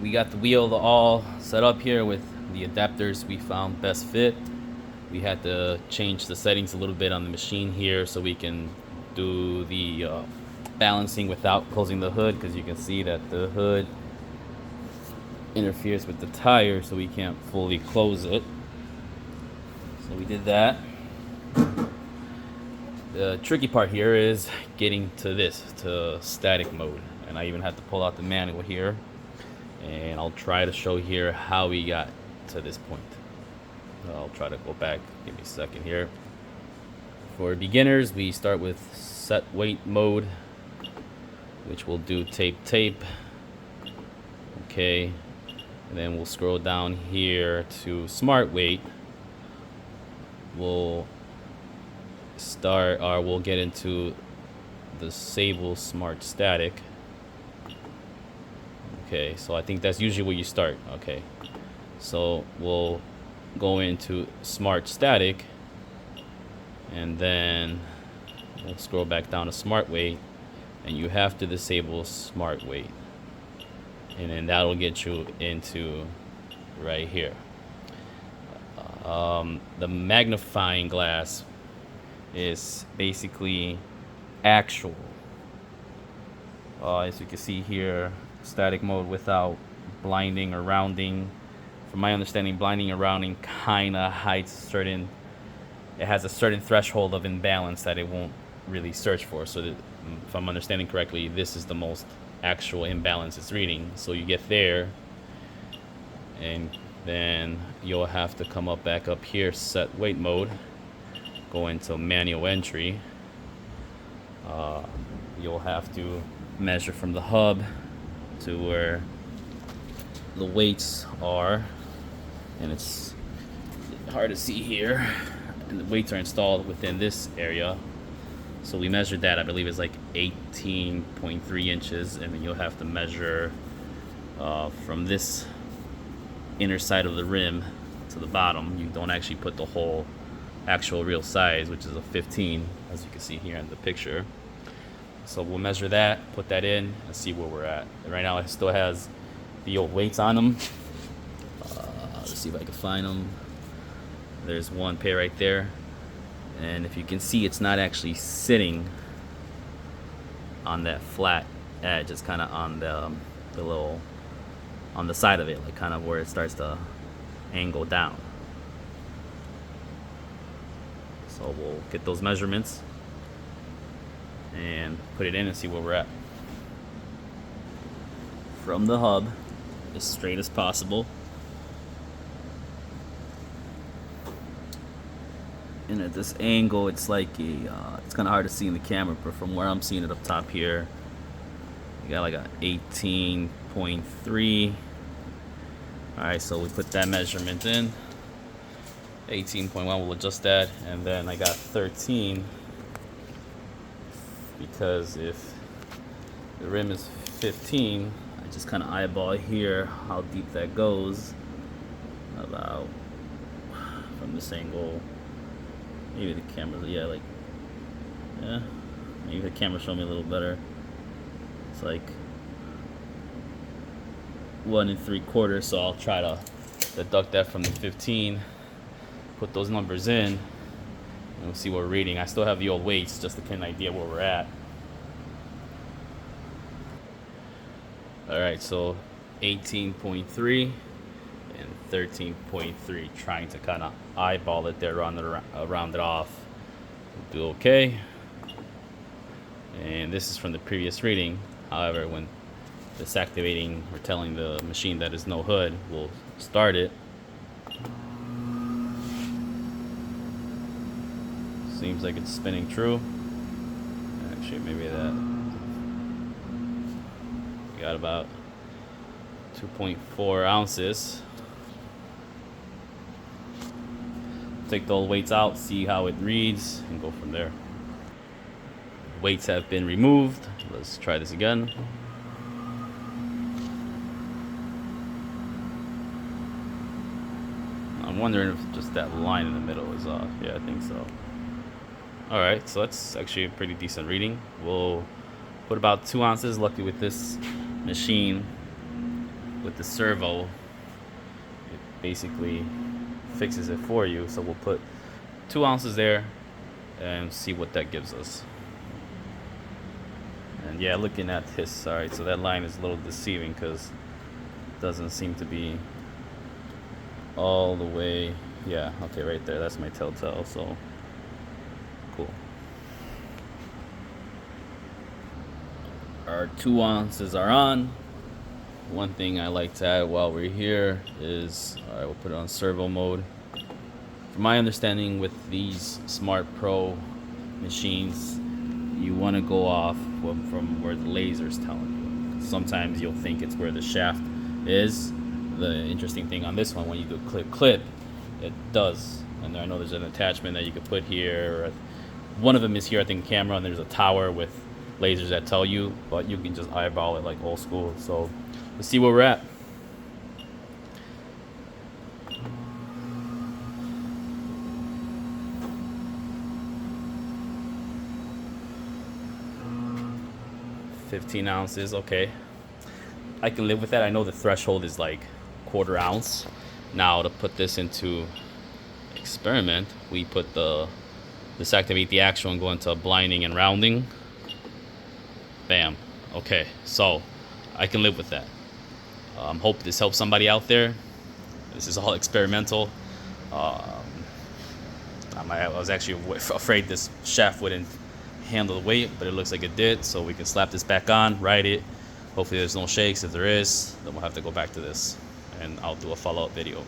We got the wheel all set up here with the adapters we found best fit. We had to change the settings a little bit on the machine here so we can do the balancing without closing the hood, because you can see that the hood interferes with the tire, so we can't fully close it. So we did that. The tricky part here is getting to static mode, and I even had to pull out the manual here, and I'll try to show here how we got to this point. I'll try to go back, give me a second here. For beginners, we start with set weight mode, which we'll do tape. Okay, and then we'll scroll down here to SmartWeight. We'll get into disable smart static. Okay, so I think that's usually where you start. Okay, so we'll go into smart static, and then we'll scroll back down to smart weight, and you have to disable smart weight, and then that'll get you into right here. The magnifying glass is basically actual. As you can see here, static mode without blinding or rounding. From my understanding, blinding and rounding kind of hides it has a certain threshold of imbalance that it won't really search for. So that, if I'm understanding correctly, this is the most actual imbalance it's reading. So you get there, and then you'll have to come back up here, set weight mode, go into manual entry. You'll have to measure from the hub to where the weights are, and it's hard to see here, and the weights are installed within this area. So we measured that, I believe it's like 18.3 inches, and then you'll have to measure from this inner side of the rim to the bottom. You don't actually put the whole actual real size, which is a 15, as you can see here in the picture. So we'll measure that, put that in, and see where we're at. And right now it still has the old weights on them. Let's see if I can find them. There's one pair right there, and if you can see, it's not actually sitting on that flat edge. It's kind of on the little on the side of it, like kind of where it starts to angle down. So we'll get those measurements and put it in and see where we're at. From the hub, as straight as possible. And at this angle, it's like it's kind of hard to see in the camera, but from where I'm seeing it up top here, you got like a 18.3. All right, so we put that measurement in. 18.1, we'll adjust that, and then I got 13, because if the rim is 15, I just kind of eyeball here how deep that goes. About from this angle, maybe the camera, maybe the camera show me a little better. It's like 1 3/4, so I'll try to deduct that from the 15, put those numbers in, and we'll see what we're reading. I still have the old weights just to get an idea where we're at. Alright, so 18.3 and 13.3, trying to kind of eyeball it there, round it off. We'll do okay. And this is from the previous reading. However, when disactivating or telling the machine that there's no hood, we'll start it. Seems like it's spinning true. Actually, maybe that. We got about 2.4 ounces. Take the old weights out, see how it reads, and go from there. Weights have been removed. Let's try this again. I'm wondering if just that line in the middle is off. Yeah, I think so. Alright, so that's actually a pretty decent reading. We'll put about 2 ounces. Lucky with this machine, with the servo, it basically fixes it for you. So we'll put 2 ounces there and see what that gives us. And yeah, looking at this, all right, so that line is a little deceiving because it doesn't seem to be all the way. Yeah, okay, right there, that's my telltale. So cool. Our 2 ounces are on. One thing I like to add while we're here is, all right, we'll put it on servo mode. From my understanding with these Smart Pro machines, you want to go off from where the laser's telling you. Sometimes you'll think it's where the shaft is. The interesting thing on this one, when you do clip, it does. And I know there's an attachment that you could put here. One of them is here, I think, camera, and there's a tower with lasers that tell you, but you can just eyeball it like old school. So let's see where we're at. $15 ounces, okay. I can live with that. I know the threshold is like 1/4 ounce. Now to put this into experiment, we put the disactivate the actual and go into blinding and rounding. Bam. Okay, so I can live with that. Hope this helps somebody out there. This is all experimental. I was actually afraid this shaft wouldn't handle the weight, but it looks like it did. So we can slap this back on, ride it. Hopefully there's no shakes. If there is, then we'll have to go back to this and I'll do a follow-up video.